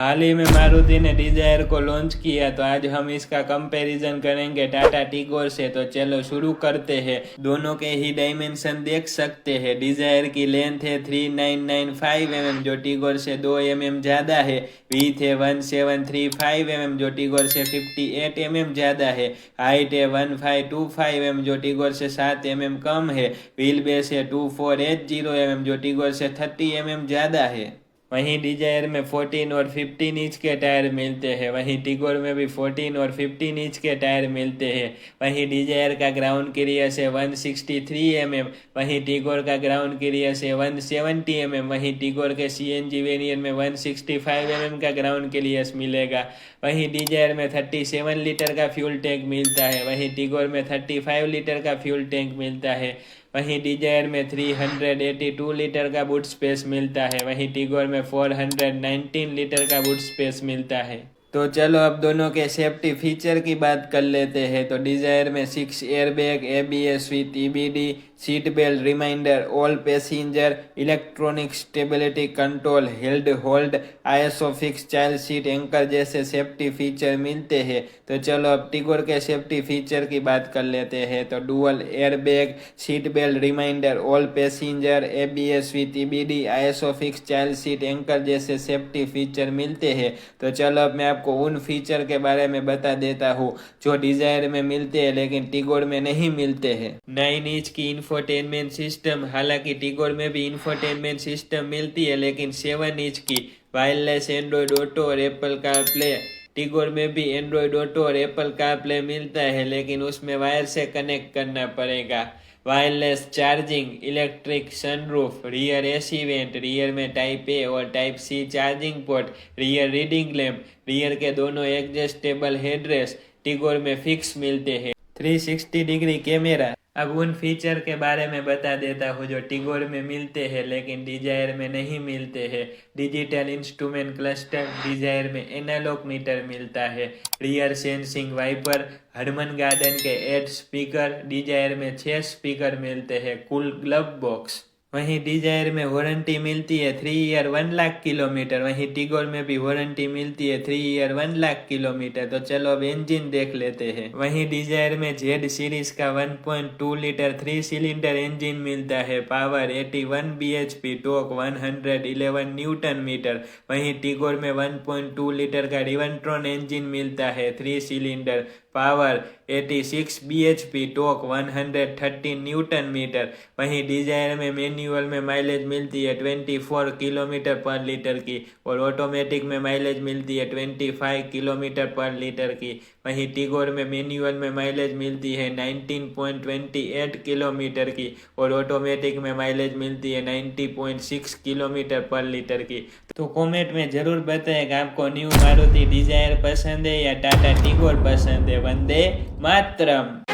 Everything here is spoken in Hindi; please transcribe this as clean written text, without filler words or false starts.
हाल ही में मारुति ने डिजायर को लॉन्च किया, तो आज हम इसका कंपैरिजन करेंगे टाटा टिगोर से। तो चलो शुरू करते हैं। दोनों के ही डायमेंशन देख सकते हैं। डिजायर की लेंथ है 3995 mm, जो टिगोर से 2 mm ज़्यादा है। विड्थ है 1735 mm, जो टिगोर से 58 mm ज़्यादा है। हाइट है 1525 mm, जो टिगोर से 7 mm कम है। व्हील बेस है 2480 mm, जो टिगोर से 30 mm ज़्यादा है। वहीं डिजायर में 14 और 15 इंच के टायर मिलते हैं। वहीं टिगोर में भी 14 और 15 इंच के टायर मिलते हैं। वहीं डिजायर का ग्राउंड क्लियरेंस है 163 mm, वहीं टिगोर का ग्राउंड क्लियरेंस है 170 mm। वहीं टिगोर के सीएनजी वेरिएंट में 165 mm का ग्राउंड क्लियरेंस मिलेगा। वहीं डिजायर में 37 लीटर का फ्यूल टैंक मिलता है। वहीं टिगोर में 35 लीटर का फ्यूल टैंक मिलता है। वहीं डिजायर में 382 लीटर का बूट स्पेस मिलता है। वहीं टिगोर में 419 लीटर का बूट स्पेस मिलता है। तो चलो अब दोनों के सेफ्टी फीचर की बात कर लेते हैं। तो डिजायर में 6 airbag, ABS with EBD, seat belt reminder, all passenger, electronic stability control, hill hold, ISOFIX child seat anchor जैसे सेफ्टी फीचर मिलते हैं। तो चलो अब टिगोर के सेफ्टी फीचर की बात कर लेते हैं। तो dual airbag, seat belt reminder, all passenger, ABS with EBD, ISOFIX child seat anchor जैसे सेफ्टी फीचर मिलते हैं। तो चलो अब मैं आपको उन फीचर के बारे में बता देता हूँ जो डिजायर में मिलते हैं लेकिन टिगोर में नहीं मिलते हैं। 9 इंच की इंफोटेनमेंट सिस्टम, हालांकि टिगोर में भी इंफोटेनमेंट सिस्टम मिलती है, लेकिन 7 इंच की वायरलेस एंड्रॉयड ऑटो और एप्पल कार प्ले। टिगोर में भी एंड्रॉयड ऑटो और एप्पल कार प्ले मिलता है, लेकिन उसमें वायर से कनेक्ट करना पड़ेगा। Wireless charging, electric sunroof, rear AC vent, rear में टाइप ए और type C charging port, rear reading lamp, rear के दोनों एडजस्टेबल हेडरेस्ट टिगोर में फिक्स मिलते हैं। 360 डिग्री कैमरा। अब उन फीचर के बारे में बता देता हूँ जो टिगोर में मिलते हैं लेकिन डिजायर में नहीं मिलते हैं। डिजिटल इंस्ट्रूमेंट क्लस्टर, डिजायर में एनालॉग मीटर मिलता है। Rear sensing wiper, Harman Kardon के 8 स्पीकर, डिजायर में 6 स्पीकर मिलते हैं। Cool glove box. वहीं डिजायर में वारंटी मिलती है 3 ईयर 1 लाख किलोमीटर। वहीं टिगोर में भी वारंटी मिलती है 3 ईयर 1 लाख किलोमीटर। तो चलो अब इंजन देख लेते हैं। वहीं डिजायर में जेड सीरीज का 1.2 लीटर 3 सिलेंडर इंजन मिलता है। Power 81 bhp, torque 111 newton metre. वहीं टिगोर में 1.2 लीटर का रिवेंट्रॉन इंजन मिलता है 3 cylinder. Power 86 bhp, torque 113 newton metre. वहीं डिजायर में मैनुअल में माइलेज मिलती है 24 किलोमीटर पर लीटर की और ऑटोमेटिक में माइलेज मिलती है 25 किलोमीटर पर लीटर की। वहीं टिगोर में मैनुअल में माइलेज मिलती है 19.28 किलोमीटर की और ऑटोमेटिक में माइलेज मिलती है 90.6 किलोमीटर पर लीटर की। तो कमेंट में जरूर बताएं कि आपको न्यू मारुति डिजायर पसंद है या टाटा टिगोर पसंद है। वंदे मातरम।